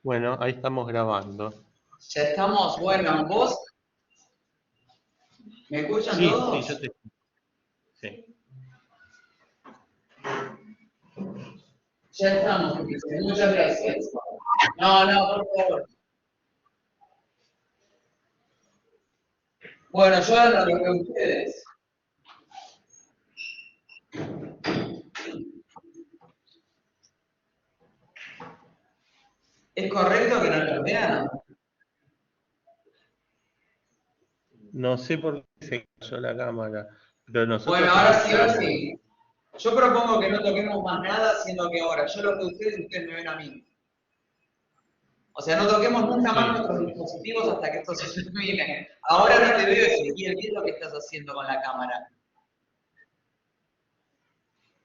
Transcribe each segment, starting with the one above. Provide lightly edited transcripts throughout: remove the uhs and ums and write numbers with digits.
Bueno, ahí estamos grabando. Ya estamos, bueno, ¿vos me escuchan Sí, sí, todos? yo te escucho. Sí. Ya estamos, dice, muchas gracias. No, no, por favor. Bueno, yo ahora lo veo ustedes. ¿Es correcto que no nos vean? No sé por qué se cayó la cámara, pero Bueno, nosotros te ahora sí, ahora escuchamos. sí. Yo propongo que no toquemos más nada, siendo que ahora yo lo veo a ustedes y ustedes me ven a mí. O sea, no toquemos nunca más Sí, nuestros dispositivos hasta que esto se termine. Ahora no te veo, Ezequiel, ¿qué es lo que estás haciendo con la cámara?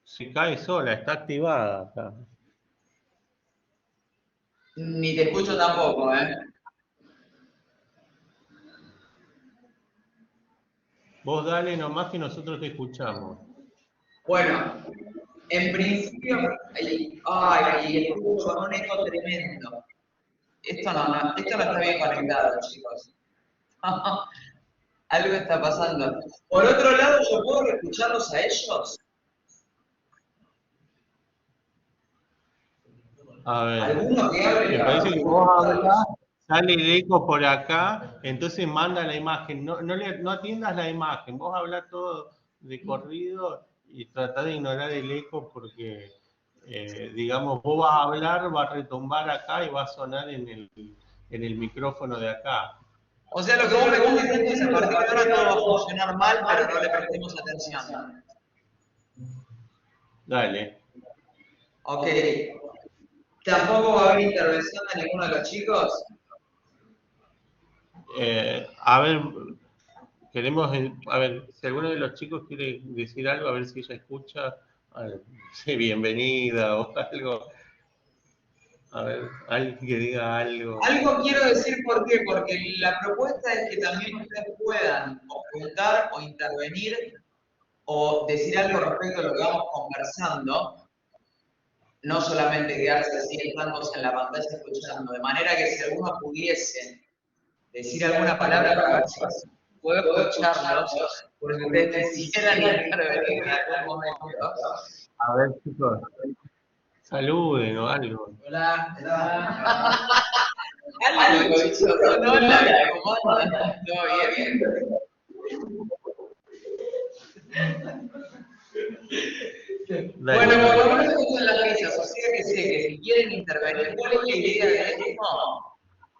se cae sola, está activada acá. Ni te escucho tampoco, ¿eh? Vos dale nomás que nosotros te escuchamos. Bueno, en principio, ay, escucho un eco tremendo. Esto no está bien conectado, chicos. Algo está pasando. Por otro lado, ¿yo puedo escucharlos a ellos? A ver, ¿Alguno que hable me para parece que poder vos hablás, escucharlos? sale el eco por acá, entonces manda la imagen. No atiendas la imagen, vos hablás todo de corrido y tratá de ignorar el eco porque, digamos, vos vas a hablar, va a retumbar acá y va a sonar en el micrófono de acá. O sea, lo que vos me estás diciendo es que a partir de ahora todo va a funcionar mal, pero no le prestemos atención. Dale. Ok. ¿Tampoco va a haber intervención de ninguno de los chicos? A ver, queremos, a ver, si alguno de los chicos quiere decir algo, a ver si ella escucha, a ver, sí, bienvenida o algo. A ver, alguien que diga algo. Algo quiero decir por qué, porque la propuesta es que también ustedes puedan o preguntar o intervenir o decir algo respecto a lo que vamos conversando, no solamente quedarse así estándose en la pantalla escuchando, de manera que si alguno pudiese decir alguna palabra para ver si puedo escucharlos, porque ustedes quisieran intervenir en algún momento. A ver, chicos, saluden o algo. Hola, hola. Algo, chicos, hola, ¿cómo andan? ¿Todo bien? Bueno, Dale, por lo dale. menos escuchan las risas, o sea que sé que si quieren intervenir, ¿cuál es la idea de esto?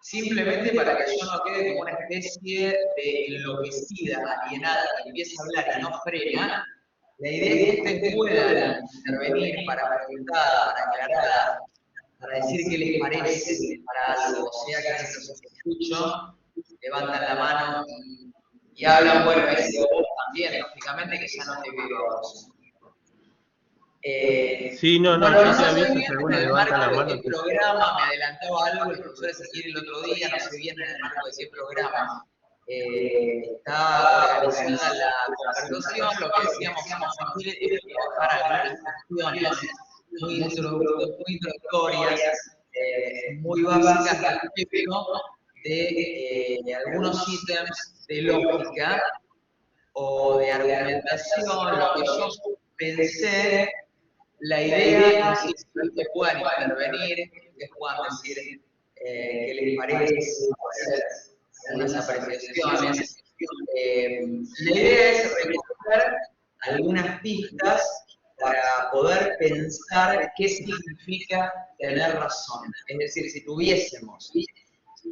Simplemente para que yo no quede como una especie de enloquecida, alienada, que empieza a hablar y no frena. La idea es que ustedes puedan intervenir para preguntar, para aclarar, para decir qué les parece, para algo. O sea que si los escucho, levantan la mano y hablan, bueno, ese o vos también, lógicamente que ya no te veo a vos. Sí, no, no, Bueno, yo no te sé aviso bien si en alguno el levanta la marco de mano. qué programa, me adelantaba algo el profesor Ezequiel el otro día, no sé bien en el marco de qué programa está organizada la conversación. Lo que decíamos Ezequiel es trabajar algunas cuestiones muy introductorias, muy básicas respecto de algunos ítems de lógica o de argumentación. Lo que yo pensé, la idea es que ustedes puedan intervenir, que ustedes puedan decir qué les parece, hacer algunas apreciaciones. La idea es recoger algunas pistas para poder pensar qué significa tener razón. Es decir, si tuviésemos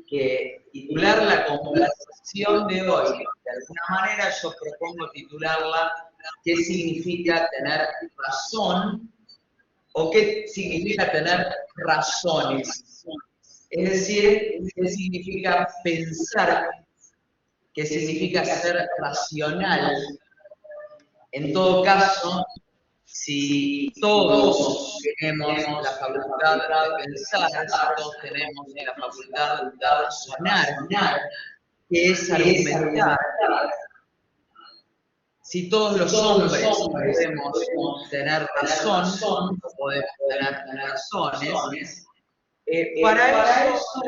que titular la conversación de hoy, de alguna manera yo propongo titularla ¿qué significa tener razón o qué significa tener razones? Es decir, qué significa pensar, qué significa ser racional. En todo caso, si todos tenemos la facultad de pensar, si todos tenemos la facultad de razonar, que es argumentar, si todos los hombres podemos tener razón, o podemos tener razones, Para eso,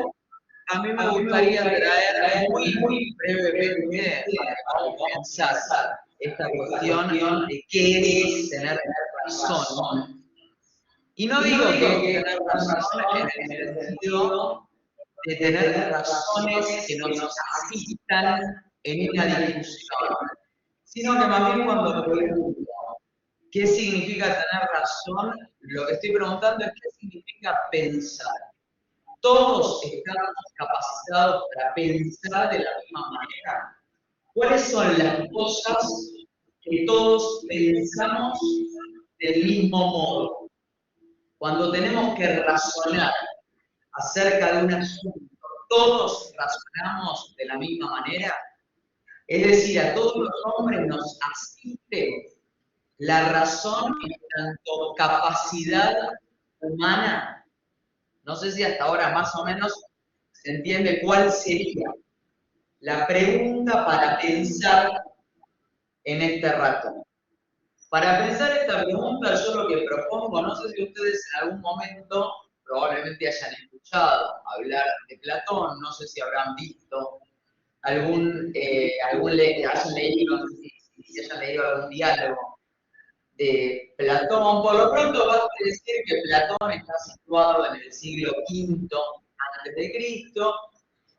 a mí me gustaría traer muy brevemente para pensar esta cuestión de qué es tener razón. Y no digo que es tener razón en el sentido de tener razones que nos asistan en una discusión, sino que más bien cuando pregunto qué significa tener razón, lo que estoy preguntando es qué significa pensar. ¿Todos estamos capacitados para pensar de la misma manera? ¿Cuáles son las cosas que todos pensamos del mismo modo? Cuando tenemos que razonar acerca de un asunto, ¿todos razonamos de la misma manera? Es decir, a todos los hombres nos asiste la razón en tanto capacidad humana. No sé si hasta ahora más o menos se entiende cuál sería la pregunta para pensar en este rato. Para pensar esta pregunta, yo lo que propongo, no sé si ustedes en algún momento probablemente hayan escuchado hablar de Platón, no sé si habrán visto hayan leído, no sé si hayan leído algún diálogo de Platón. Por lo pronto basta decir que Platón está situado en el siglo V a.C.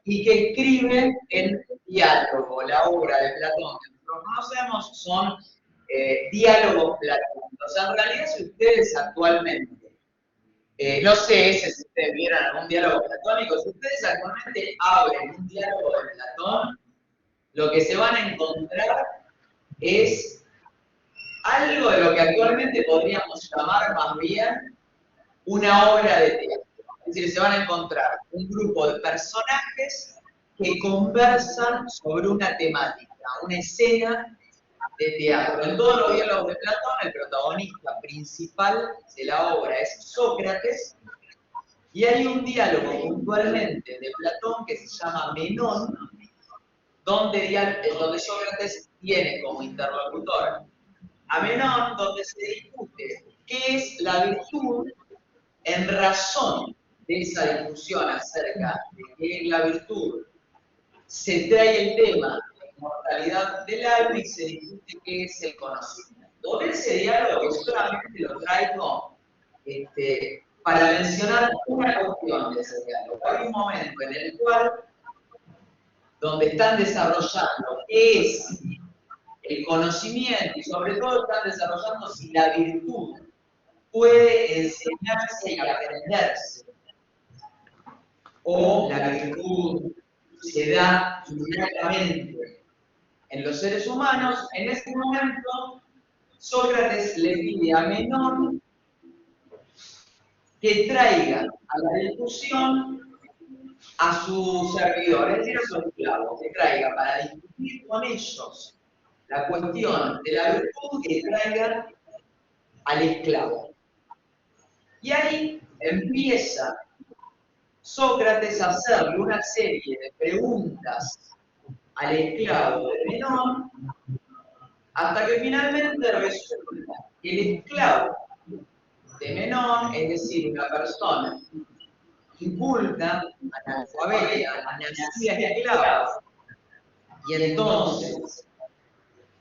y que escribe en diálogo. La obra de Platón que nosotros conocemos son diálogos platónicos. En realidad, si ustedes actualmente, no sé si ustedes vieran algún diálogo platónico, si ustedes actualmente abren un diálogo de Platón, lo que se van a encontrar es algo de lo que actualmente podríamos llamar más bien una obra de teatro. Es decir, se van a encontrar un grupo de personajes que conversan sobre una temática, una escena de teatro. En todos los diálogos de Platón, el protagonista principal de la obra es Sócrates, y hay un diálogo puntualmente de Platón que se llama Menón, donde Sócrates tiene como interlocutor a Menón, donde se discute qué es la virtud. En razón de esa discusión acerca de qué es la virtud, se trae el tema de la inmortalidad del alma y se discute qué es el conocimiento. De ese diálogo que solamente lo traigo para mencionar una cuestión de ese diálogo. Hay un momento en el cual, donde están desarrollando qué es el conocimiento y sobre todo están desarrollando si la virtud puede enseñarse y aprenderse, o la virtud se da innatamente en los seres humanos. En ese momento, Sócrates le pide a Menón que traiga a la discusión a su servidor, es decir, a su esclavo, que traiga para discutir con ellos la cuestión de la virtud, que traiga al esclavo. Y ahí empieza Sócrates a hacerle una serie de preguntas al esclavo de Menón, hasta que finalmente resulta que el esclavo de Menón, es decir, una persona inculta, analfabeta, nacida esclava, y entonces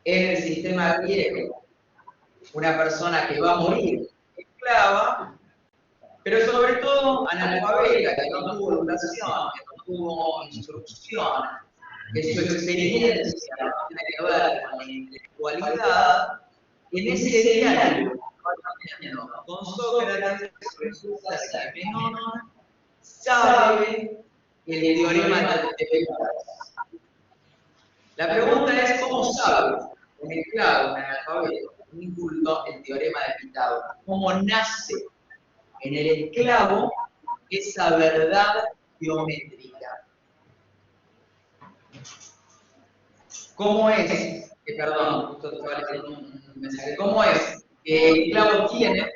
en el sistema griego, una persona que va a morir esclava, pero sobre todo analfabeta, que no tuvo educación, que no tuvo instrucción, que su experiencia no tiene que ver con la intelectualidad. En ese diálogo con Sócrates resulta que Menón sabe el teorema de Pitágoras. La pregunta es, ¿cómo sabe un esclavo, un analfabeto, un inculto, el teorema de Pitágoras? ¿Cómo nace en el esclavo esa verdad geométrica? ¿Cómo es? Perdón, justo estaba leyendo un mensaje. ¿Cómo es que el esclavo tiene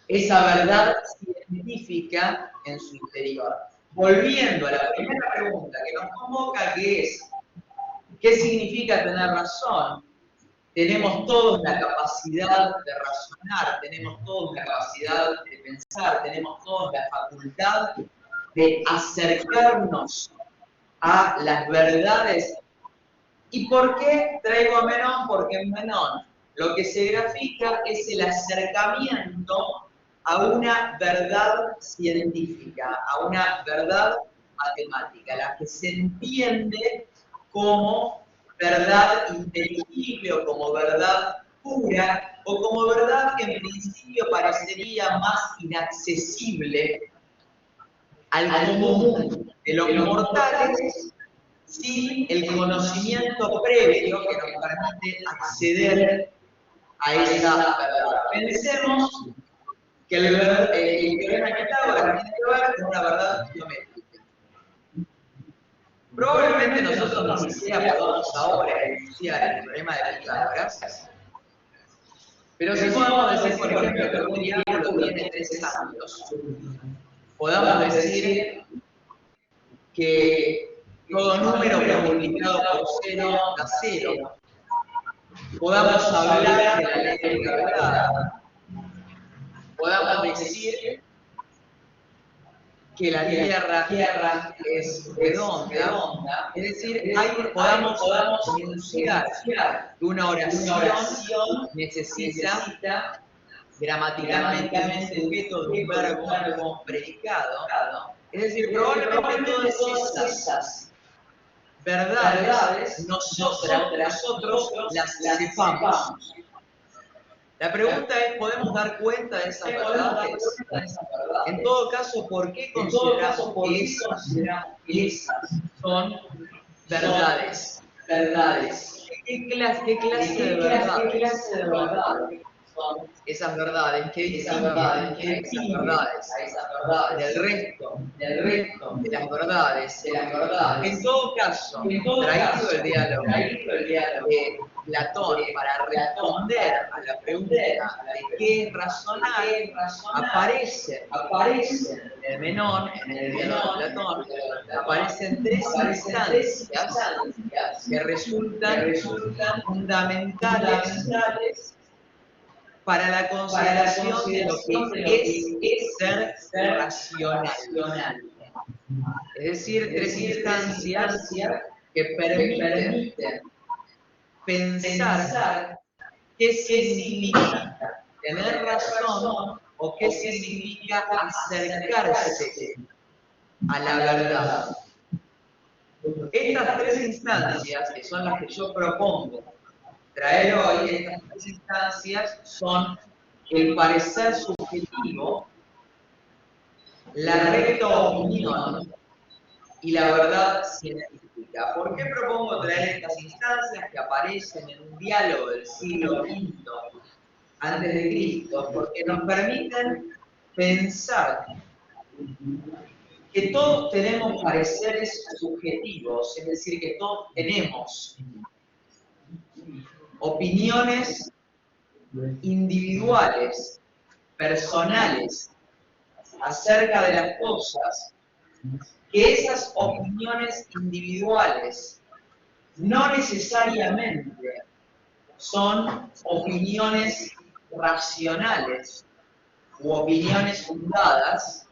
esa verdad científica en su interior? Volviendo a la primera pregunta que nos convoca, que es, ¿qué significa tener razón? tenemos todos la capacidad de razonar, tenemos todos la capacidad de pensar, tenemos todos la facultad de acercarnos a las verdades. ¿Y por qué traigo a Menón? Porque en Menón lo que se grafica es el acercamiento a una verdad científica, a una verdad matemática, la que se entiende como verdad inteligible o como verdad pura o como verdad que en principio parecería más inaccesible al común de los mortales sin el conocimiento previo que nos permite acceder a esa verdad. Pensemos que el teorema de Pitágoras tiene que ver con una verdad geométrica. Probablemente nosotros ni siquiera podamos ahora enunciar el teorema de Pitágoras, pero sí podemos decir, por ejemplo, que un triángulo tiene tres ángulos. Podamos decir que todo número multiplicado por 0 da 0. Podamos hablar de la ley de la gravedad. Podamos decir que la Tierra es redonda. Es decir, podamos enunciar que una oración necesita gramaticalmente un sujeto, de un verbo, un predicado. Es decir, probablemente todas esas verdades nosotros las sepamos. La pregunta es, ¿podemos dar cuenta de esas verdades? En todo caso, ¿por qué consideramos que esas son verdades? ¿Qué clase de verdades son esas verdades? ¿Qué distinguen a esas verdades del resto de las verdades? En todo caso, traído el diálogo de Platón para responder a la pregunta de qué es razonar, aparecen en el Menón, en el diálogo de Platón, aparecen tres instancias que resultan fundamentales para la consideración de lo que es ser racional. Es decir, tres instancias que permiten pensar qué significa tener razón o qué significa acercarse a la verdad. Estas tres instancias, que son las que yo propongo traer hoy, estas tres instancias son el parecer subjetivo, la recta opinión y la verdad científica. ¿Por qué propongo traer estas instancias que aparecen en un diálogo del siglo V antes de Cristo? Porque nos permiten pensar que todos tenemos pareceres subjetivos, es decir, que todos tenemos opiniones individuales, personales, acerca de las cosas, que esas opiniones individuales no necesariamente son opiniones racionales u opiniones fundadas,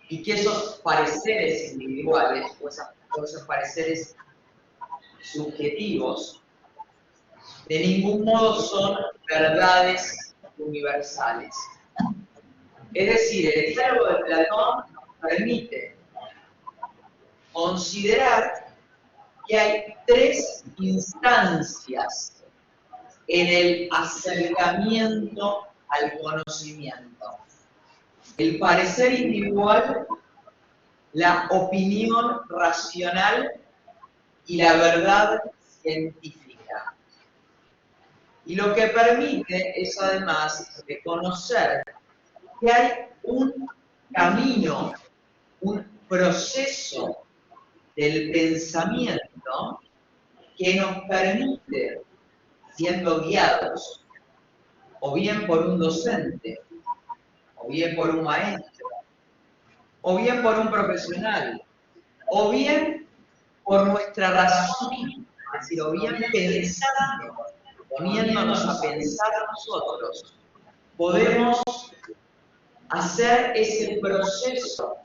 y que esos pareceres individuales o esos pareceres subjetivos de ningún modo son verdades universales. Es decir, el diálogo de Platón nos permite considerar que hay tres instancias en el acercamiento al conocimiento: el parecer individual, la opinión racional y la verdad científica. Y lo que permite es además reconocer que hay un camino, un proceso del pensamiento que nos permite, siendo guiados o bien por un docente, o bien por un maestro, o bien por un profesional, o bien por nuestra razón misma, es decir, o bien pensando poniéndonos a pensar nosotros, podemos hacer ese proceso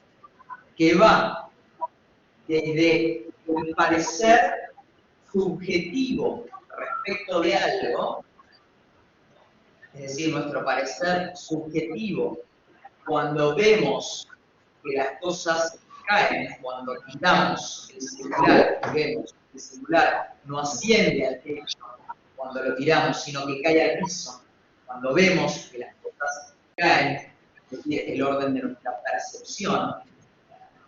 que va desde el parecer subjetivo respecto de algo, es decir, nuestro parecer subjetivo, cuando vemos que las cosas caen, cuando tiramos el celular y vemos que el celular no asciende al techo cuando lo tiramos, sino que cae al piso, cuando vemos que las cosas caen, es decir, el orden de nuestra percepción,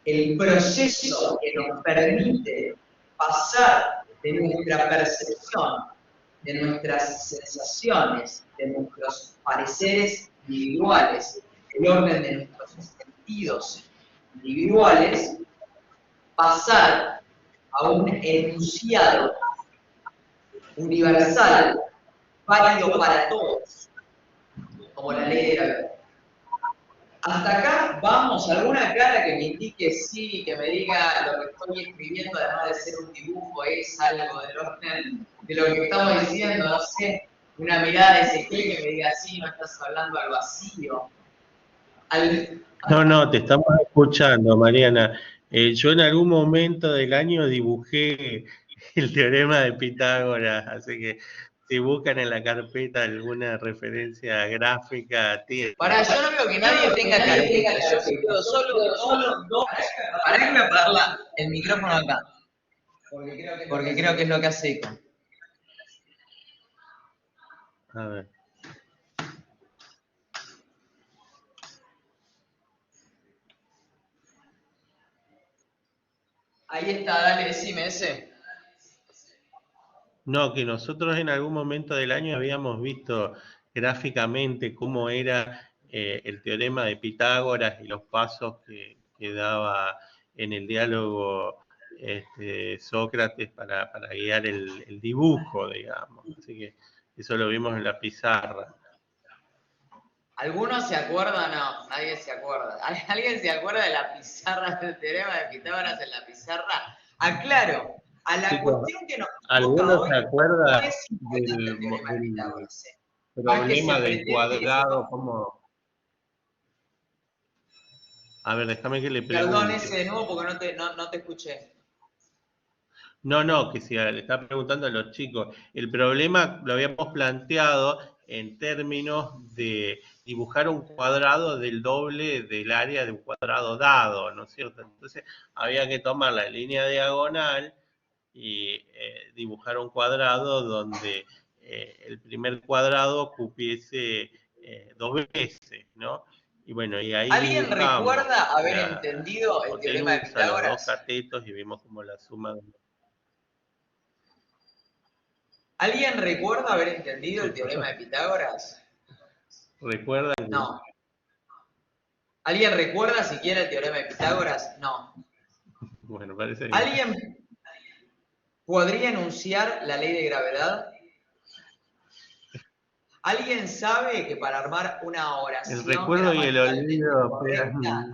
el proceso que nos permite pasar de nuestra percepción, de nuestras sensaciones, de nuestros pareceres individuales, el orden de nuestros sentidos individuales, pasar a un enunciado universal, válido para todos, como la ley de gravedad. Hasta acá vamos, alguna cara que me indique sí, que me diga lo que estoy escribiendo, además de ser un dibujo, es algo del orden de lo que estamos diciendo, no sé, una mirada de Ezequiel que me diga sí, no estás hablando al vacío. No, te estamos escuchando, Mariana. Yo en algún momento del año dibujé el teorema de Pitágoras, así que si buscan en la carpeta alguna referencia gráfica, tiene. Para, yo no veo que nadie tenga carpeta, yo veo solo dos. Para que me apagar el micrófono acá, porque creo que es lo que hace eco. A ver. Ahí está, dale, decime ese. No, que nosotros en algún momento del año habíamos visto gráficamente cómo era el teorema de Pitágoras y los pasos que daba en el diálogo Sócrates para guiar el dibujo, digamos. Así que eso lo vimos en la pizarra. ¿Algunos se acuerdan? No, nadie se acuerda. ¿Alguien se acuerda de la pizarra del teorema de Pitágoras en la pizarra? Aclaro, a la cuestión que nos ¿Algunos se acuerdan del del Pitágoras? problema del cuadrado? ¿Cómo? A ver, déjame que le pregunte. Perdón ese de nuevo porque no te escuché. No, que si le está preguntando a los chicos. El problema lo habíamos planteado en términos de dibujar un cuadrado del doble del área de un cuadrado dado, ¿no es cierto? Entonces había que tomar la línea diagonal y dibujar un cuadrado donde el primer cuadrado cupiese 2 veces, ¿no? Y bueno, y ahí ¿Alguien recuerda haber la entendido el teorema de Pitágoras? Los dos catetos y vimos como la suma de... ¿Alguien recuerda haber entendido el teorema de Pitágoras? ¿Recuerdan? No. ¿Alguien recuerda siquiera el teorema de Pitágoras? No. Bueno, parece que... ¿Alguien podría enunciar la ley de gravedad? ¿Alguien sabe que para armar una oración el recuerdo y el olvido correcta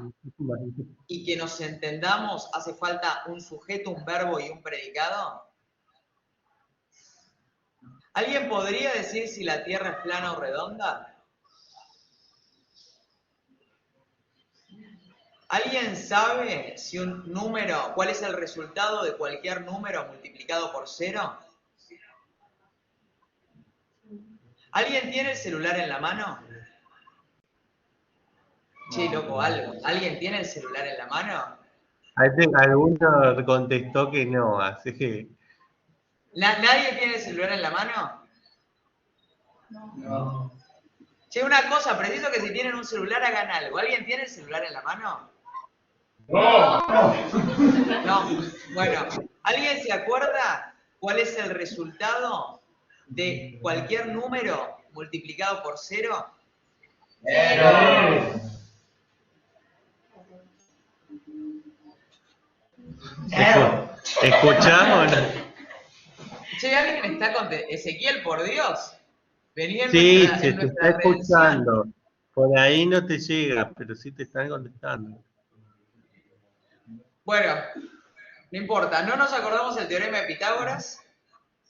y que nos entendamos hace falta un sujeto, un verbo y un predicado? ¿Alguien podría decir si la Tierra es plana o redonda? ¿Alguien sabe si un número, cuál es el resultado de cualquier número multiplicado por 0? ¿Alguien tiene el celular en la mano? Che, loco, algo. ¿Alguien tiene el celular en la mano? Alguno contestó que no, así que... ¿Nadie tiene el celular en la mano? No. Che, una cosa, preciso que si tienen un celular hagan algo. ¿Alguien tiene el celular en la mano? No. No. Bueno, ¿alguien se acuerda cuál es el resultado de cualquier número multiplicado por 0? ¿Escuchamos? Che, ¿alguien está con Ezequiel, por Dios? Vení en Sí, nuestra, se en te nuestra está escuchando. Por ahí no te llega, pero sí te están contestando. Bueno, no importa. ¿No nos acordamos del teorema de Pitágoras?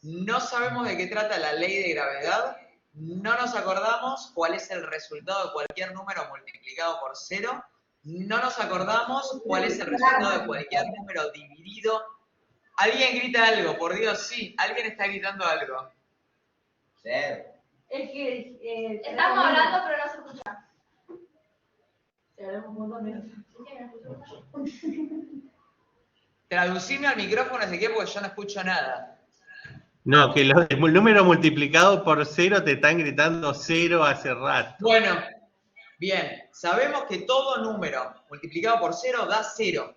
no sabemos de qué trata la ley de gravedad, no nos acordamos cuál es el resultado de cualquier número multiplicado por 0, no nos acordamos cuál es el resultado de cualquier número dividido. ¿Alguien grita algo? Por Dios, sí, alguien está gritando algo. Cero. Es que Estamos hablando, pero no se escucha. Traducime al micrófono, ese porque yo no escucho nada. No, que el número multiplicado por 0 te están gritando 0 hace rato. Bueno, bien, sabemos que todo número multiplicado por 0 da 0.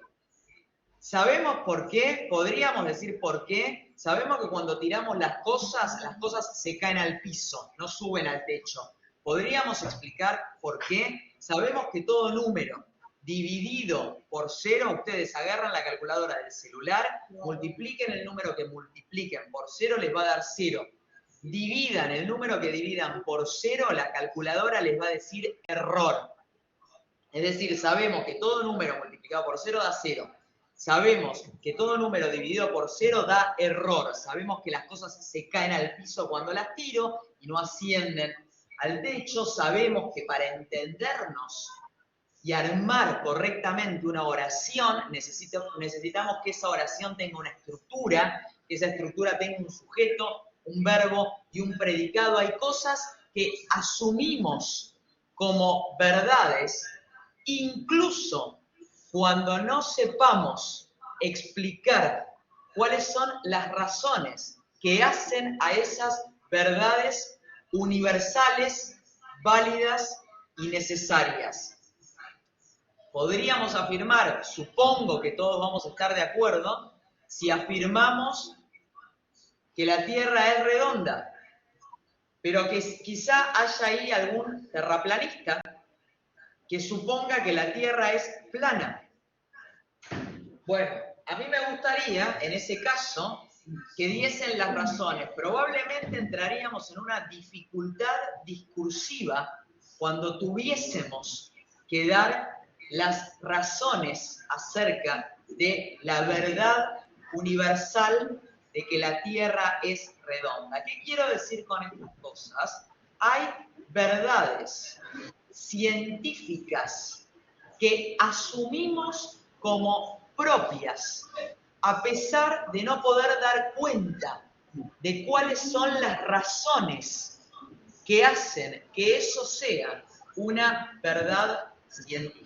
¿Sabemos por qué? Podríamos decir por qué. Sabemos que cuando tiramos las cosas se caen al piso, no suben al techo. ¿Podríamos explicar por qué? Sabemos que todo número dividido por 0, ustedes agarran la calculadora del celular, multipliquen el número que multipliquen por 0, les va a dar 0. Dividan el número que dividan por 0, la calculadora les va a decir error. Es decir, sabemos que todo número multiplicado por 0 da 0. Sabemos que todo número dividido por 0 da error. Sabemos que las cosas se caen al piso cuando las tiro y no ascienden al techo. Sabemos que para entendernos y armar correctamente una oración, necesitamos que esa oración tenga una estructura, que esa estructura tenga un sujeto, un verbo y un predicado. Hay cosas que asumimos como verdades, incluso cuando no sepamos explicar cuáles son las razones que hacen a esas verdades universales, válidas y necesarias. Podríamos afirmar, supongo que todos vamos a estar de acuerdo, si afirmamos que la Tierra es redonda, pero que quizá haya ahí algún terraplanista que suponga que la Tierra es plana. Bueno, a mí me gustaría, en ese caso, que diesen las razones. Probablemente entraríamos en una dificultad discursiva cuando tuviésemos que dar las razones acerca de la verdad universal de que la Tierra es redonda. ¿Qué quiero decir con estas cosas? Hay verdades científicas que asumimos como propias, a pesar de no poder dar cuenta de cuáles son las razones que hacen que eso sea una verdad científica.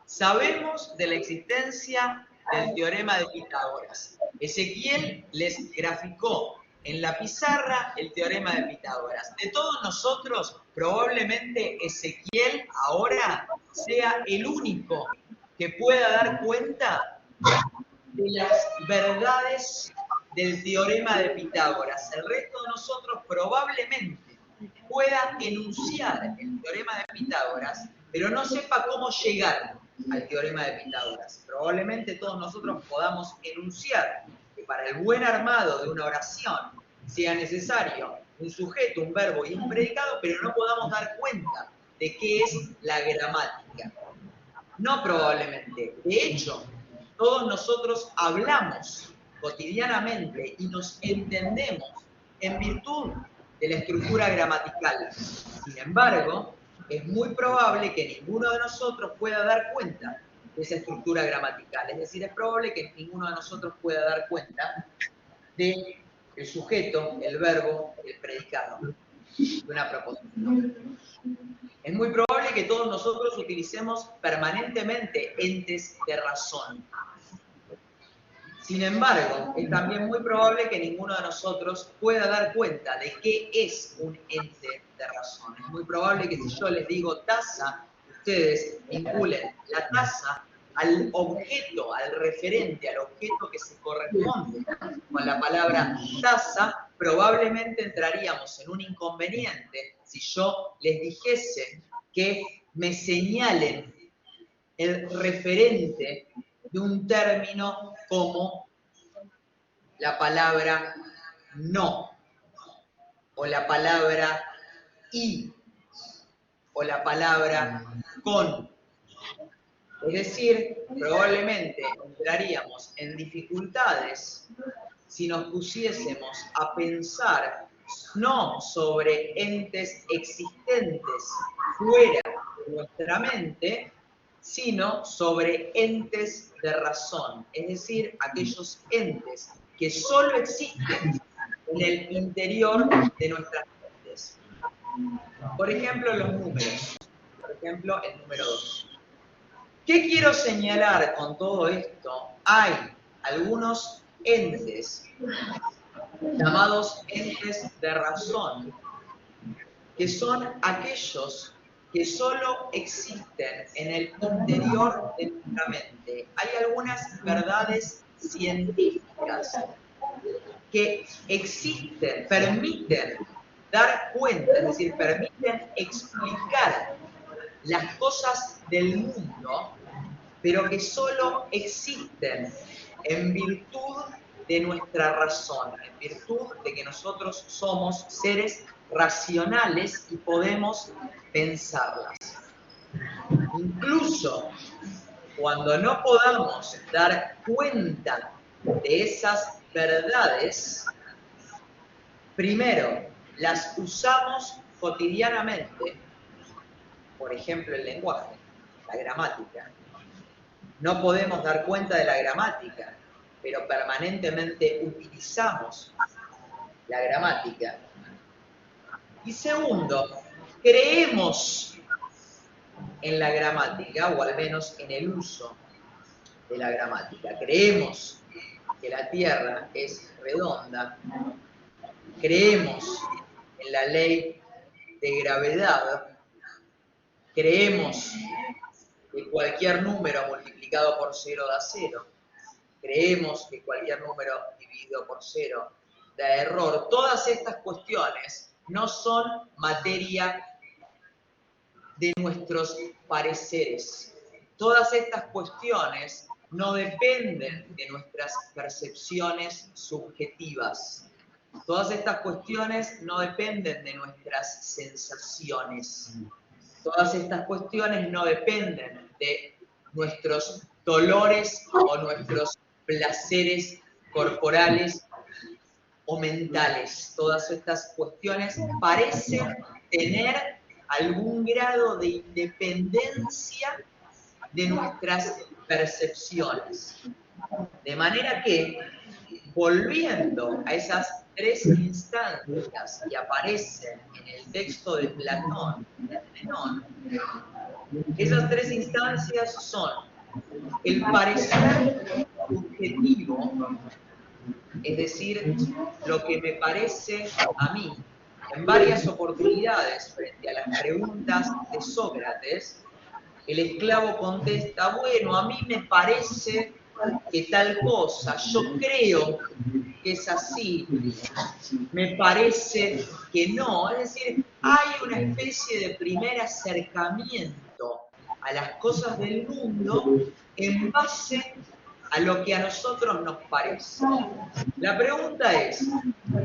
Sabemos de la existencia del teorema de Pitágoras. Ezequiel les graficó en la pizarra el teorema de Pitágoras. De todos nosotros, probablemente Ezequiel ahora sea el único que pueda dar cuenta de las verdades del teorema de Pitágoras. El resto de nosotros probablemente pueda enunciar el teorema de Pitágoras, pero no sepa cómo llegar al teorema de Pitágoras. Probablemente todos nosotros podamos enunciar que para el buen armado de una oración sea necesario un sujeto, un verbo y un predicado, pero no podamos dar cuenta de qué es la gramática. No probablemente. De hecho, todos nosotros hablamos cotidianamente y nos entendemos en virtud de la estructura gramatical. Sin embargo, es muy probable que ninguno de nosotros pueda dar cuenta de esa estructura gramatical. Es decir, es probable que ninguno de nosotros pueda dar cuenta del sujeto, el verbo, el predicado de una proposición. Es muy probable que todos nosotros utilicemos permanentemente entes de razón. Sin embargo, es también muy probable que ninguno de nosotros pueda dar cuenta de qué es un ente de razón. Es muy probable que si yo les digo taza, ustedes vinculen la taza al objeto, al referente, al objeto que se corresponde con la palabra taza. Probablemente entraríamos en un inconveniente si yo les dijese que me señalen el referente de un término como la palabra no, o la palabra y, o la palabra con. Es decir, probablemente entraríamos en dificultades si nos pusiésemos a pensar no sobre entes existentes fuera de nuestra mente, sino sobre entes de razón, es decir, aquellos entes que solo existen en el interior de nuestras mentes. Por ejemplo, los números. Por ejemplo, el número 2. ¿Qué quiero señalar con todo esto? Hay algunos entes llamados entes de razón, que son aquellos que solo existen en el interior de nuestra mente. Hay algunas verdades científicas que existen, permiten dar cuenta, es decir, permiten explicar las cosas del mundo, pero que solo existen en virtud de nuestra razón, en virtud de que nosotros somos seres racionales y podemos pensarlas. Incluso cuando no podamos dar cuenta de esas verdades, primero las usamos cotidianamente, por ejemplo el lenguaje, la gramática. No podemos dar cuenta de la gramática, pero permanentemente utilizamos la gramática. Y segundo, creemos en la gramática, o al menos en el uso de la gramática. Creemos que la Tierra es redonda, creemos en la ley de gravedad, creemos que cualquier número multiplicado por 0 da 0, creemos que cualquier número dividido por 0 da error. Todas estas cuestiones no son materia de nuestros pareceres. Todas estas cuestiones no dependen de nuestras percepciones subjetivas. Todas estas cuestiones no dependen de nuestras sensaciones. Todas estas cuestiones no dependen de nuestros dolores o nuestros placeres corporales o mentales. Todas estas cuestiones parecen tener algún grado de independencia de nuestras percepciones. De manera que, volviendo a esas tres instancias que aparecen en el texto de Platón, de Zenón, esas tres instancias son el parecer subjetivo, es decir, lo que me parece a mí. En varias oportunidades, frente a las preguntas de Sócrates, el esclavo contesta, bueno, a mí me parece que tal cosa, yo creo que es así, me parece que no. Es decir, hay una especie de primer acercamiento a las cosas del mundo en base a lo que a nosotros nos parece. La pregunta es,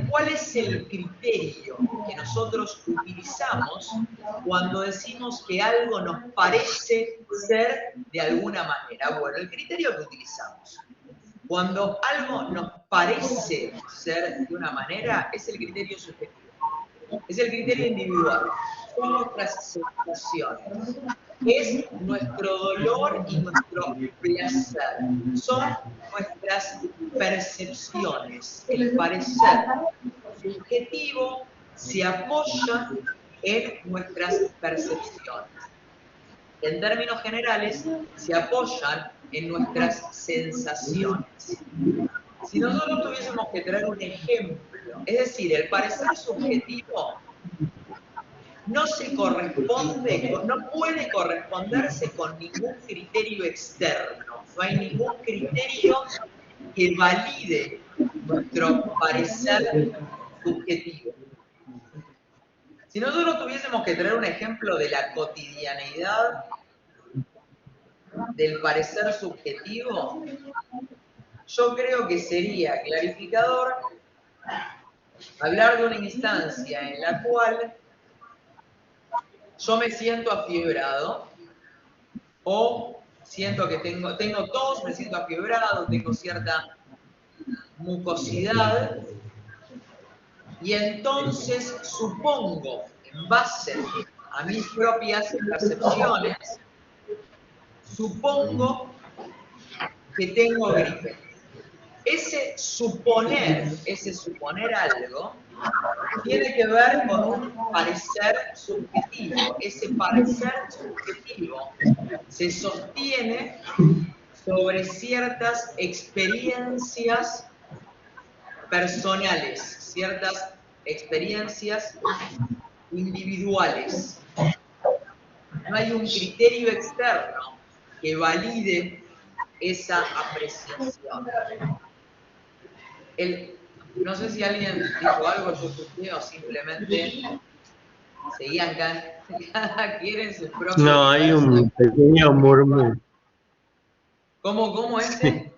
¿cuál es el criterio que nosotros utilizamos cuando decimos que algo nos parece ser de alguna manera? Bueno, el criterio que utilizamos cuando algo nos parece ser de una manera es el criterio subjetivo, es el criterio individual, son nuestras sensaciones, es nuestro dolor y nuestro placer, son nuestras percepciones. El parecer subjetivo se apoya en nuestras percepciones. En términos generales, se apoyan en nuestras sensaciones. Si nosotros tuviésemos que traer un ejemplo, es decir, el parecer subjetivo no se corresponde, no puede corresponderse con ningún criterio externo. No hay ningún criterio que valide nuestro parecer subjetivo. Si nosotros tuviésemos que traer un ejemplo de la cotidianeidad del parecer subjetivo, yo creo que sería clarificador hablar de una instancia en la cual yo me siento afiebrado o siento que tengo tos, me siento afiebrado, tengo cierta mucosidad, y entonces supongo, en base a mis propias percepciones, supongo que tengo gripe. Ese suponer algo, tiene que ver con un parecer subjetivo. Ese parecer subjetivo se sostiene sobre ciertas experiencias personales, ciertas experiencias individuales. No hay un criterio externo que valide esa apreciación. No sé si alguien dijo algo, yo escuché, o simplemente seguían cada quien en su propio No, hay universo. un pequeño murmullo. ¿Cómo este?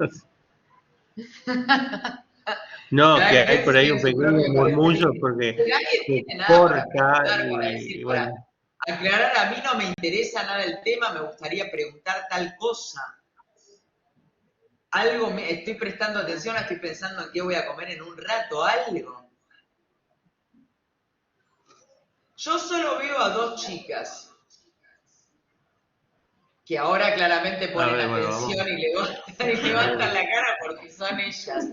No, Cada que hay quien por ahí sigue un su pequeño propio murmullo parecer. porque Nadie se tiene nada para corta preguntar, para y decir, bueno. para aclarar, a mí no me interesa nada el tema, me gustaría preguntar tal cosa. Algo estoy prestando atención, estoy pensando en qué voy a comer en un rato, algo. Yo solo veo a dos chicas que ahora claramente ponen atención y levantan la cara porque son ellas.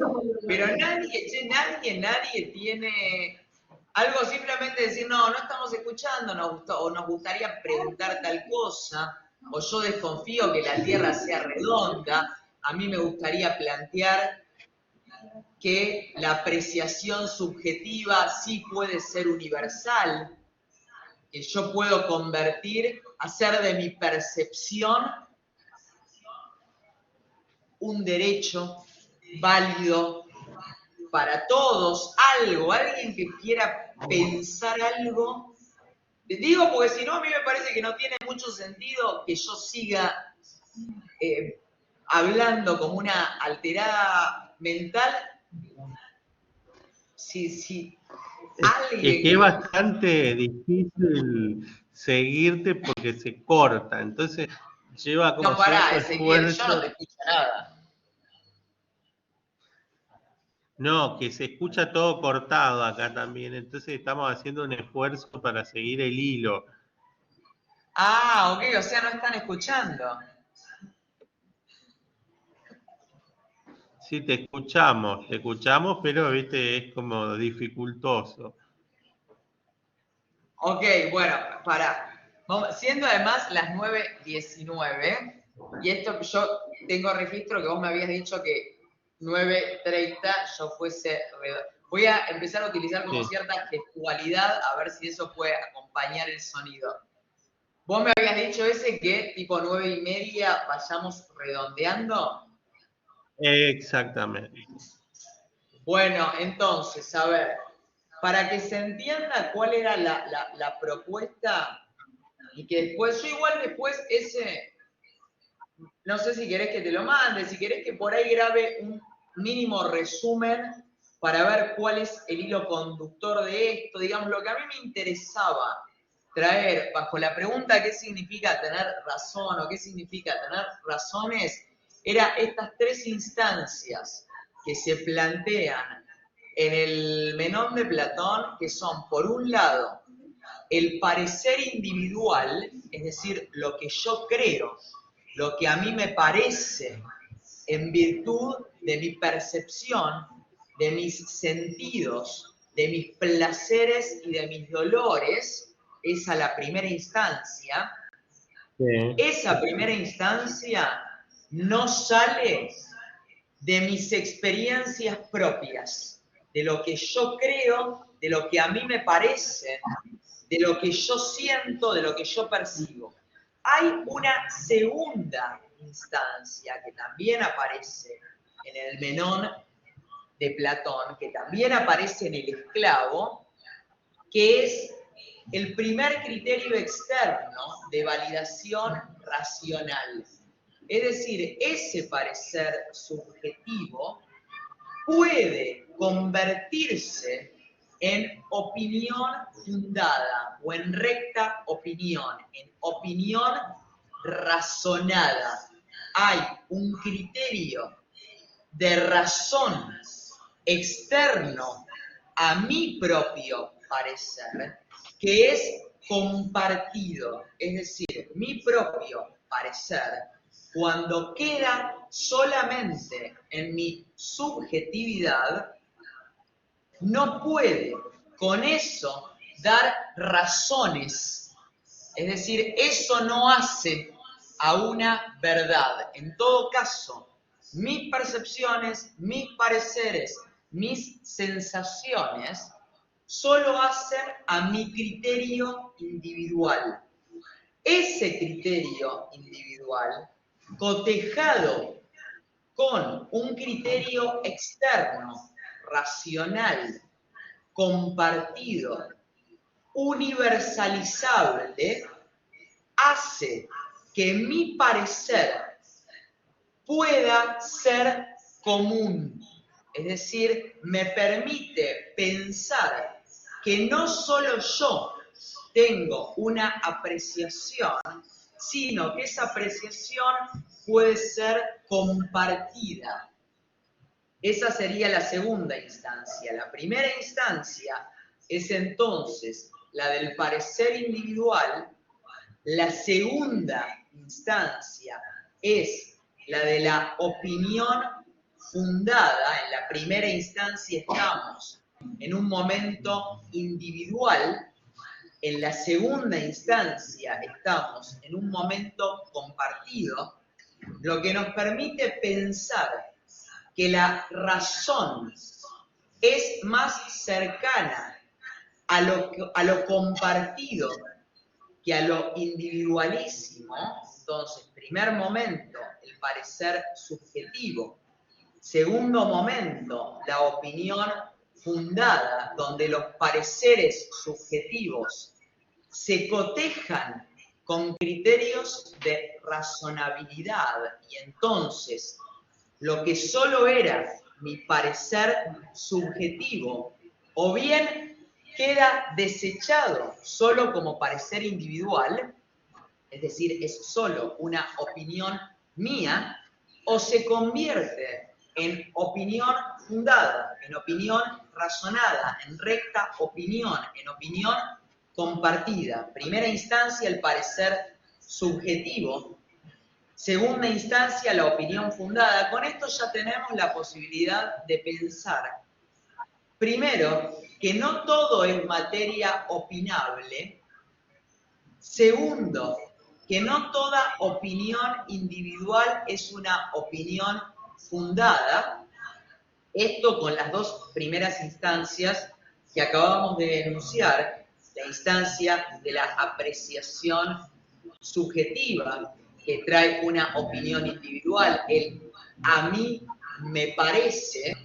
Pero nadie tiene algo, simplemente decir, no estamos escuchando, o nos gustaría preguntar tal cosa, o yo desconfío que la Tierra sea redonda. A mí me gustaría plantear que la apreciación subjetiva sí puede ser universal, que yo puedo hacer de mi percepción un derecho válido para todos, alguien que quiera pensar algo. Les digo porque si no, a mí me parece que no tiene mucho sentido que yo siga hablando como una alterada mental. Si alguien Es que es bastante difícil seguirte porque se corta, entonces lleva como No, pará, cierto Ezequiel, yo no esfuerzo. te escucho nada. No, que se escucha todo cortado acá también, entonces estamos haciendo un esfuerzo para seguir el hilo. Ah, ok, o sea, no están escuchando. Sí, te escuchamos, pero viste, es como dificultoso. Ok, bueno, siendo además las 9:19, y esto yo tengo registro que vos me habías dicho que 9:30 yo fuese... Voy a empezar a utilizar como cierta gestualidad a ver si eso puede acompañar el sonido. Vos me habías dicho que tipo 9:30 vayamos redondeando. Exactamente. Bueno, entonces, a ver, para que se entienda cuál era la propuesta, y que después, yo igual después no sé si querés que te lo mande, si querés que por ahí grabe un mínimo resumen para ver cuál es el hilo conductor de esto. Digamos, lo que a mí me interesaba traer bajo la pregunta ¿qué significa tener razón o qué significa tener razones? Era estas tres instancias que se plantean en el Menón de Platón, que son, por un lado, el parecer individual, es decir, lo que yo creo, lo que a mí me parece en virtud de mi percepción, de mis sentidos, de mis placeres y de mis dolores. Esa es la primera instancia. Sí. Esa primera instancia no sale de mis experiencias propias, de lo que yo creo, de lo que a mí me parece, de lo que yo siento, de lo que yo percibo. Hay una segunda instancia que también aparece en el Menón de Platón, que también aparece en el Esclavo, que es el primer criterio externo de validación racional. Es decir, ese parecer subjetivo puede convertirse en opinión fundada o en recta opinión, en opinión razonada. Hay un criterio de razón externo a mi propio parecer, que es compartido, es decir, mi propio parecer, cuando queda solamente en mi subjetividad, no puede con eso dar razones. Es decir, eso no hace a una verdad. En todo caso, mis percepciones, mis pareceres, mis sensaciones, solo hacen a mi criterio individual. Ese criterio individual, cotejado con un criterio externo, racional, compartido, universalizable, hace que mi parecer pueda ser común. Es decir, me permite pensar que no solo yo tengo una apreciación, sino que esa apreciación puede ser compartida. Esa sería la segunda instancia. La primera instancia es entonces la del parecer individual. La segunda instancia es la de la opinión fundada. En la primera instancia estamos en un momento individual. En la segunda instancia estamos en un momento compartido, lo que nos permite pensar que la razón es más cercana a lo compartido que a lo individualísimo. Entonces, primer momento, el parecer subjetivo. Segundo momento, la opinión fundada, donde los pareceres subjetivos se cotejan con criterios de razonabilidad, y entonces lo que solo era mi parecer subjetivo, o bien queda desechado solo como parecer individual, es decir, es solo una opinión mía, o se convierte en opinión fundada, en opinión razonada, en recta opinión, en opinión compartida. Primera instancia, el parecer subjetivo. Segunda instancia, la opinión fundada. Con esto ya tenemos la posibilidad de pensar, primero, que no todo es materia opinable. Segundo, que no toda opinión individual es una opinión fundada. Esto con las dos primeras instancias que acabamos de enunciar, la instancia de la apreciación subjetiva, que trae una opinión individual, el a mí me parece.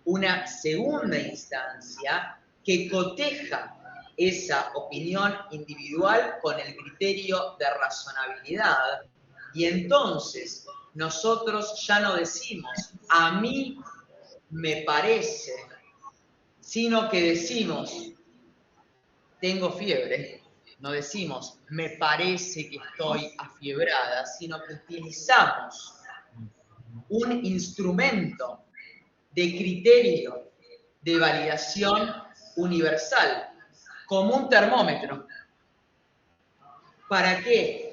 Una segunda instancia que coteja esa opinión individual con el criterio de razonabilidad, y entonces nosotros ya no decimos a mí me parece, sino que decimos tengo fiebre. No decimos me parece que estoy afiebrada, sino que utilizamos un instrumento de criterio de validación universal, como un termómetro, para que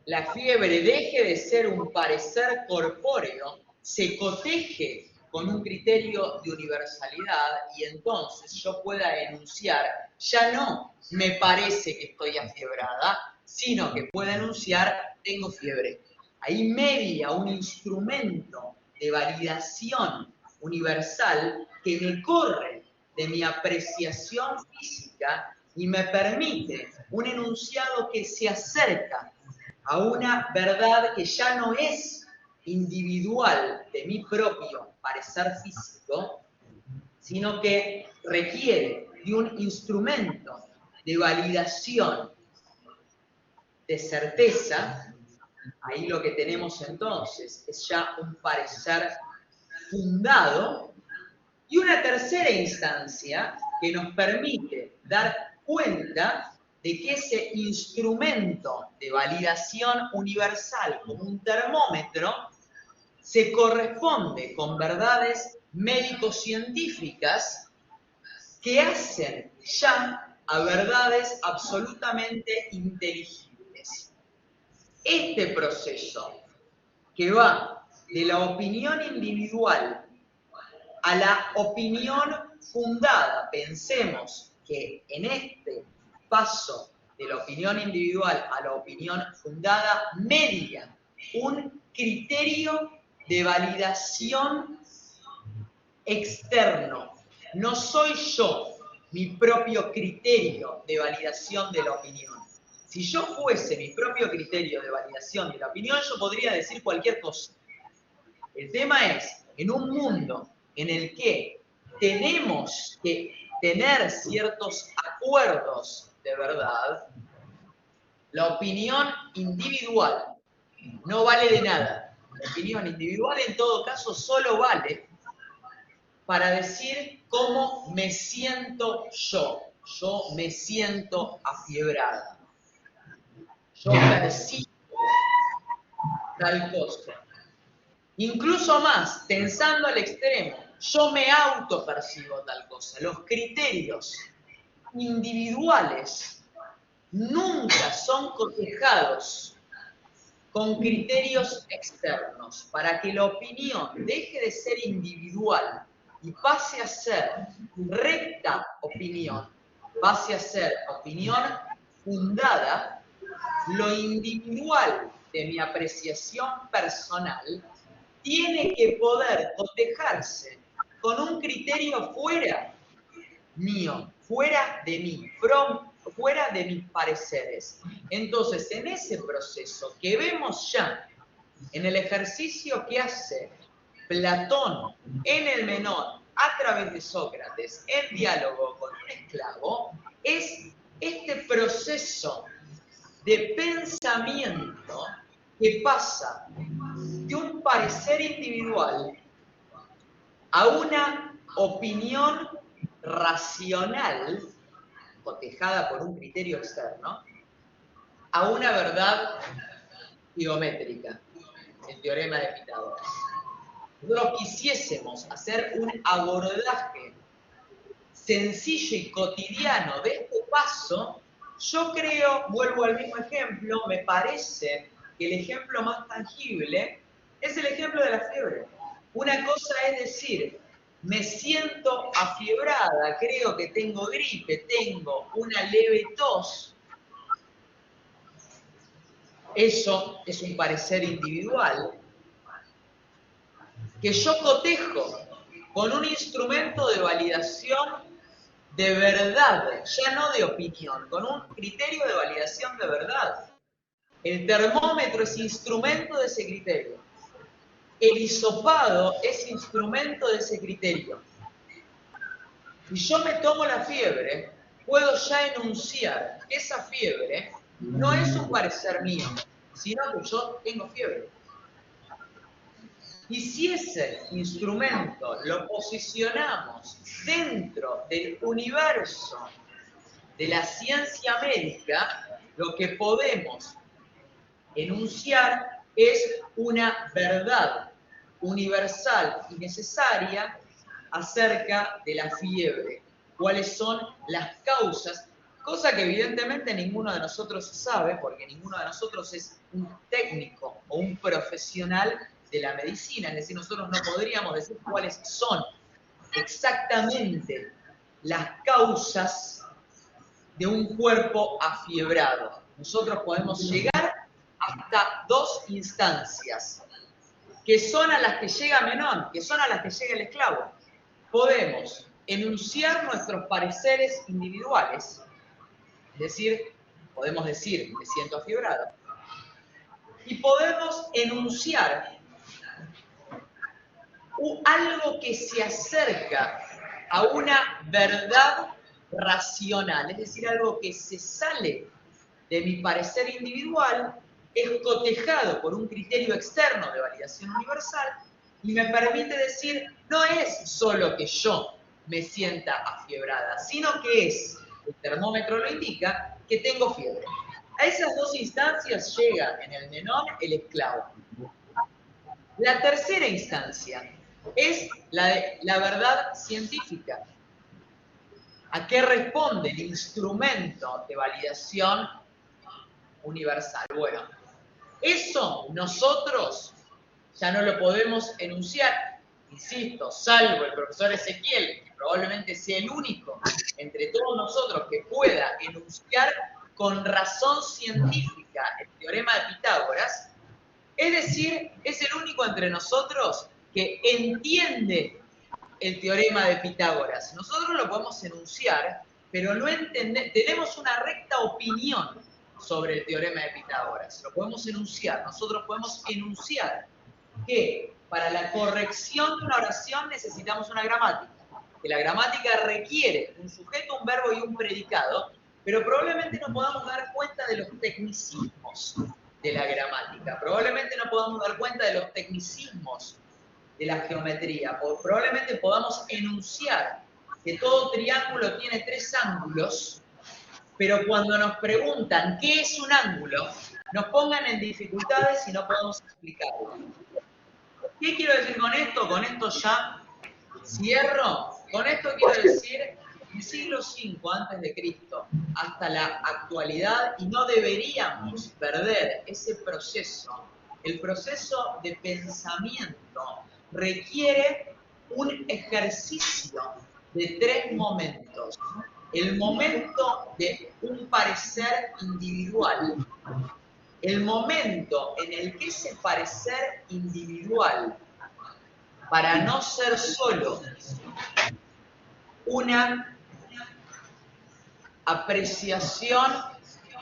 la fiebre deje de ser un parecer corpóreo, se coteje con un criterio de universalidad, y entonces yo pueda enunciar, ya no me parece que estoy afiebrada, sino que pueda enunciar, tengo fiebre. Ahí media un instrumento de validación universal que me corre de mi apreciación física y me permite un enunciado que se acerca a una verdad que ya no es individual de mi propio parecer físico, sino que requiere de un instrumento de validación, de certeza. Ahí lo que tenemos entonces es ya un parecer fundado, y una tercera instancia que nos permite dar cuenta de que ese instrumento de validación universal como un termómetro se corresponde con verdades médico-científicas que hacen ya a verdades absolutamente inteligibles. Este proceso que va de la opinión individual a la opinión fundada, pensemos que en este paso de la opinión individual a la opinión fundada media un criterio de validación externo. No soy yo mi propio criterio de validación de la opinión. Si yo fuese mi propio criterio de validación de la opinión, yo podría decir cualquier cosa. El tema es, en un mundo en el que tenemos que tener ciertos acuerdos de verdad, la opinión individual no vale de nada. La opinión individual en todo caso solo vale para decir cómo me siento yo. Yo me siento afiebrada. Yo percibo tal cosa. Incluso más, pensando al extremo, yo me autopercibo tal cosa. Los criterios individuales nunca son cotejados con criterios externos. Para que la opinión deje de ser individual y pase a ser recta opinión, pase a ser opinión fundada, lo individual de mi apreciación personal tiene que poder cotejarse con un criterio fuera mío, fuera de mí, fuera de mis pareceres. Entonces, en ese proceso que vemos ya en el ejercicio que hace Platón en el Menón a través de Sócrates en diálogo con un esclavo, es este proceso de pensamiento que pasa de un parecer individual a una opinión racional, cotejada por un criterio externo, a una verdad geométrica, el teorema de Pitágoras. Nosotros quisiésemos hacer un abordaje sencillo y cotidiano de este paso, yo creo, vuelvo al mismo ejemplo, me parece que el ejemplo más tangible es el ejemplo de la fiebre. Una cosa es decir, me siento afiebrada, creo que tengo gripe, tengo una leve tos. Eso es un parecer individual que yo cotejo con un instrumento de validación de verdad, ya no de opinión, con un criterio de validación de verdad. El termómetro es instrumento de ese criterio. El hisopado es instrumento de ese criterio. Si yo me tomo la fiebre, puedo ya enunciar que esa fiebre no es un parecer mío, sino que yo tengo fiebre. Y si ese instrumento lo posicionamos dentro del universo de la ciencia médica, lo que podemos enunciar es una verdad universal y necesaria acerca de la fiebre. ¿Cuáles son las causas? Cosa que evidentemente ninguno de nosotros sabe, porque ninguno de nosotros es un técnico o un profesional de la medicina. Es decir, nosotros no podríamos decir cuáles son exactamente las causas de un cuerpo afiebrado. Nosotros podemos llegar hasta dos instancias, que son a las que llega Menón, que son a las que llega el esclavo. Podemos enunciar nuestros pareceres individuales, es decir, podemos decir, me siento afiebrado, y podemos enunciar algo que se acerca a una verdad racional, es decir, algo que se sale de mi parecer individual, es cotejado por un criterio externo de validación universal y me permite decir, no es solo que yo me sienta afiebrada, sino que es, el termómetro lo indica, que tengo fiebre. A esas dos instancias llega en el Menón el esclavo. La tercera instancia es la de la verdad científica. ¿A qué responde el instrumento de validación universal? Bueno, eso nosotros ya no lo podemos enunciar, insisto, salvo el profesor Ezequiel, que probablemente sea el único entre todos nosotros que pueda enunciar con razón científica el teorema de Pitágoras. Es decir, es el único entre nosotros que entiende el teorema de Pitágoras. Nosotros lo podemos enunciar, pero no entendemos, tenemos una recta opinión sobre el teorema de Pitágoras. Lo podemos enunciar. Nosotros podemos enunciar que para la corrección de una oración necesitamos una gramática. Que la gramática requiere un sujeto, un verbo y un predicado, pero probablemente no podamos dar cuenta de los tecnicismos de la gramática. Probablemente no podamos dar cuenta de los tecnicismos de la geometría. Probablemente podamos enunciar que todo triángulo tiene 3 ángulos, pero cuando nos preguntan qué es un ángulo, nos pongan en dificultades y no podemos explicarlo. ¿Qué quiero decir con esto? Con esto ya cierro. Con esto quiero decir del siglo V a.C. hasta la actualidad, y no deberíamos perder ese proceso. El proceso de pensamiento requiere un ejercicio de 3 momentos. El momento de un parecer individual. El momento en el que ese parecer individual, para no ser solo una apreciación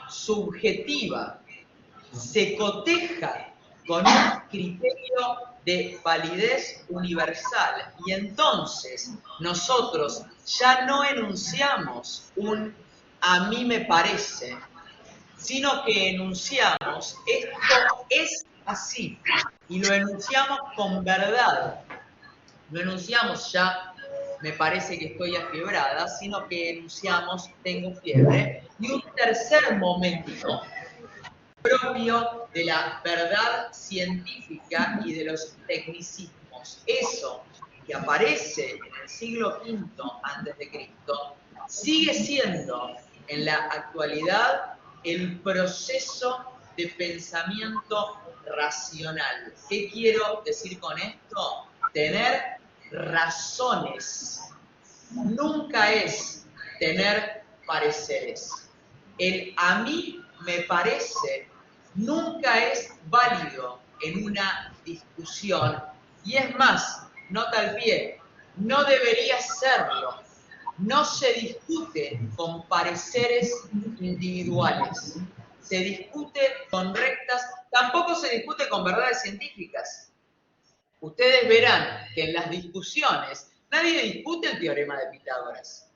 subjetiva, se coteja con un criterio de validez universal, y entonces nosotros ya no enunciamos un "a mí me parece", sino que enunciamos "esto es así", y lo enunciamos con verdad. No enunciamos ya "me parece que estoy afiebrada", sino que enunciamos "tengo fiebre". Y un tercer momento propio de la verdad científica y de los tecnicismos. Eso que aparece en el siglo V a.C. sigue siendo en la actualidad el proceso de pensamiento racional. ¿Qué quiero decir con esto? Tener razones nunca es tener pareceres. El "a mí me parece" nunca es válido en una discusión, y es más, nota al pie, no debería serlo. No se discute con pareceres individuales, se discute con rectas, tampoco se discute con verdades científicas. Ustedes verán que en las discusiones nadie discute el teorema de Pitágoras.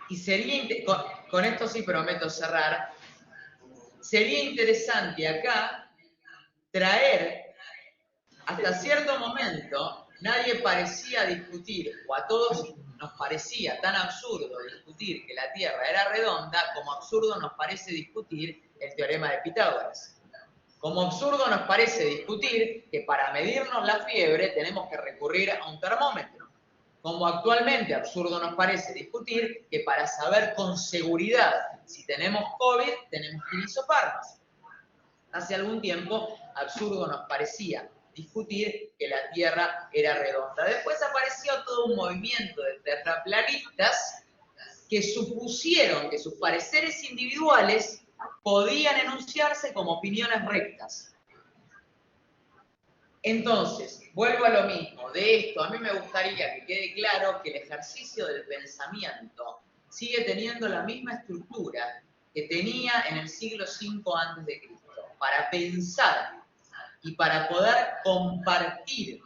Y sería, con esto sí prometo cerrar, sería interesante acá traer, hasta cierto momento, nadie parecía discutir, o a todos nos parecía tan absurdo discutir que la Tierra era redonda, como absurdo nos parece discutir el teorema de Pitágoras. Como absurdo nos parece discutir que para medirnos la fiebre tenemos que recurrir a un termómetro. Como actualmente absurdo nos parece discutir que para saber con seguridad si tenemos COVID tenemos que hisoparnos. Hace algún tiempo absurdo nos parecía discutir que la Tierra era redonda. Después apareció todo un movimiento de terraplanistas que supusieron que sus pareceres individuales podían enunciarse como opiniones rectas. Entonces, vuelvo a lo mismo. De esto, a mí me gustaría que quede claro que el ejercicio del pensamiento sigue teniendo la misma estructura que tenía en el siglo V a.C. Para pensar y para poder compartir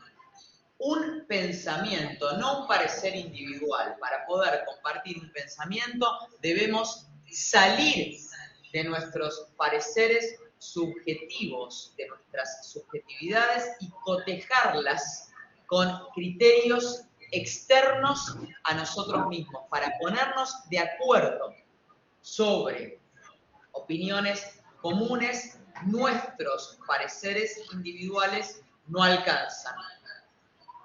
un pensamiento, no un parecer individual, para poder compartir un pensamiento debemos salir de nuestros pareceres subjetivos, de nuestras subjetividades, y cotejarlas con criterios externos a nosotros mismos, para ponernos de acuerdo sobre opiniones comunes nuestros pareceres individuales no alcanzan.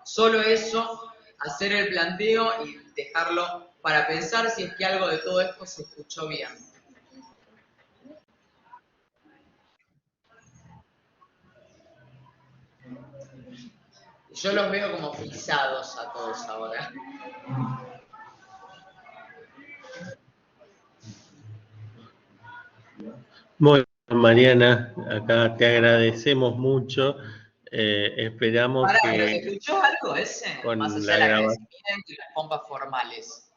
Solo eso, hacer el planteo y dejarlo para pensar si es que algo de todo esto se escuchó bien. Yo los veo como frisados a todos ahora. Muy bien, Mariana, acá te agradecemos mucho. Esperamos Pará, ¿pero que se escuchó algo ese? con Más allá la del grabación agradecimiento y las pompas formales.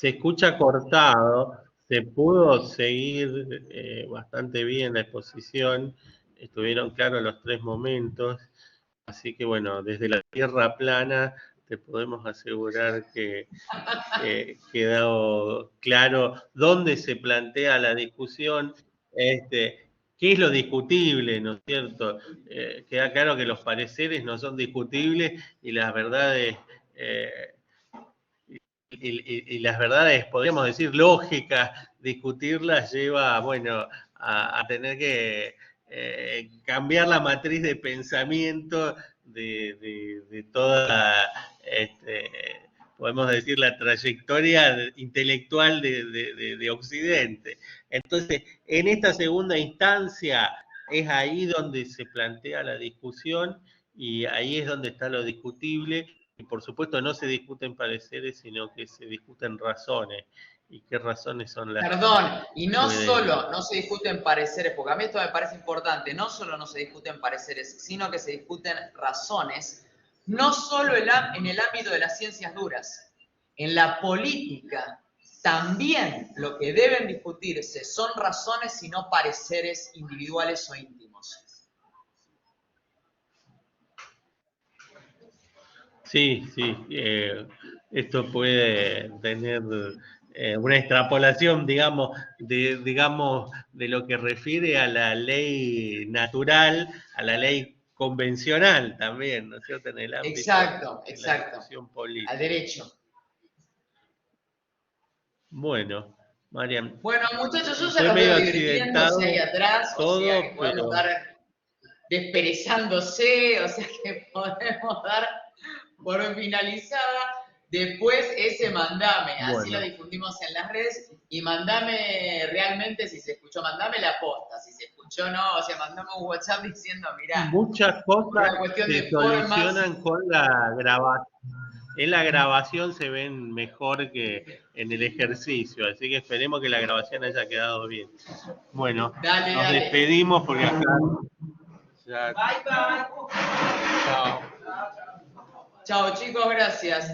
se escucha cortado, se pudo seguir bastante bien la exposición, estuvieron claros los 3 momentos, así que bueno, desde la tierra plana te podemos asegurar que quedó claro dónde se plantea la discusión, qué es lo discutible, ¿no es cierto? Queda claro que los pareceres no son discutibles y las verdades, y las verdades, podríamos decir, lógicas, discutirlas lleva, bueno, a tener que cambiar la matriz de pensamiento de toda, podemos decir, la trayectoria intelectual de Occidente. Entonces, en esta segunda instancia es ahí donde se plantea la discusión y ahí es donde está lo discutible. Y por supuesto no se discuten pareceres, sino que se discuten razones. ¿Y qué razones son las Perdón, y no pueden... solo no se discuten pareceres, porque a mí esto me parece importante, no solo no se discuten pareceres, sino que se discuten razones, no solo en el ámbito de las ciencias duras, en la política también lo que deben discutirse son razones y no pareceres individuales o íntimos. Sí, sí, esto puede tener una extrapolación, digamos, de lo que refiere a la ley natural, a la ley convencional también, ¿no es cierto? En el ámbito Exacto, de la exacto, discusión política. al derecho. Bueno, Marian. Bueno, muchachos, yo ya Fue los medio veo divirtiéndose ahí atrás, o sea que todo, podemos pero... dar desperezándose, o sea que podemos dar por finalizada. Después ese mandame, así Bueno. lo difundimos en las redes, y mandame realmente si se escuchó, mandame la posta, si se escuchó o no, o sea, mandame un WhatsApp diciendo, mirá, Muchas por cosas una cuestión se de formas. solucionan con la grabación. En la grabación se ven mejor que en el ejercicio, así que esperemos que la grabación haya quedado bien. Bueno, Dale, nos dale. despedimos porque acá ya... Bye, bye. Chao. Chao chicos, gracias.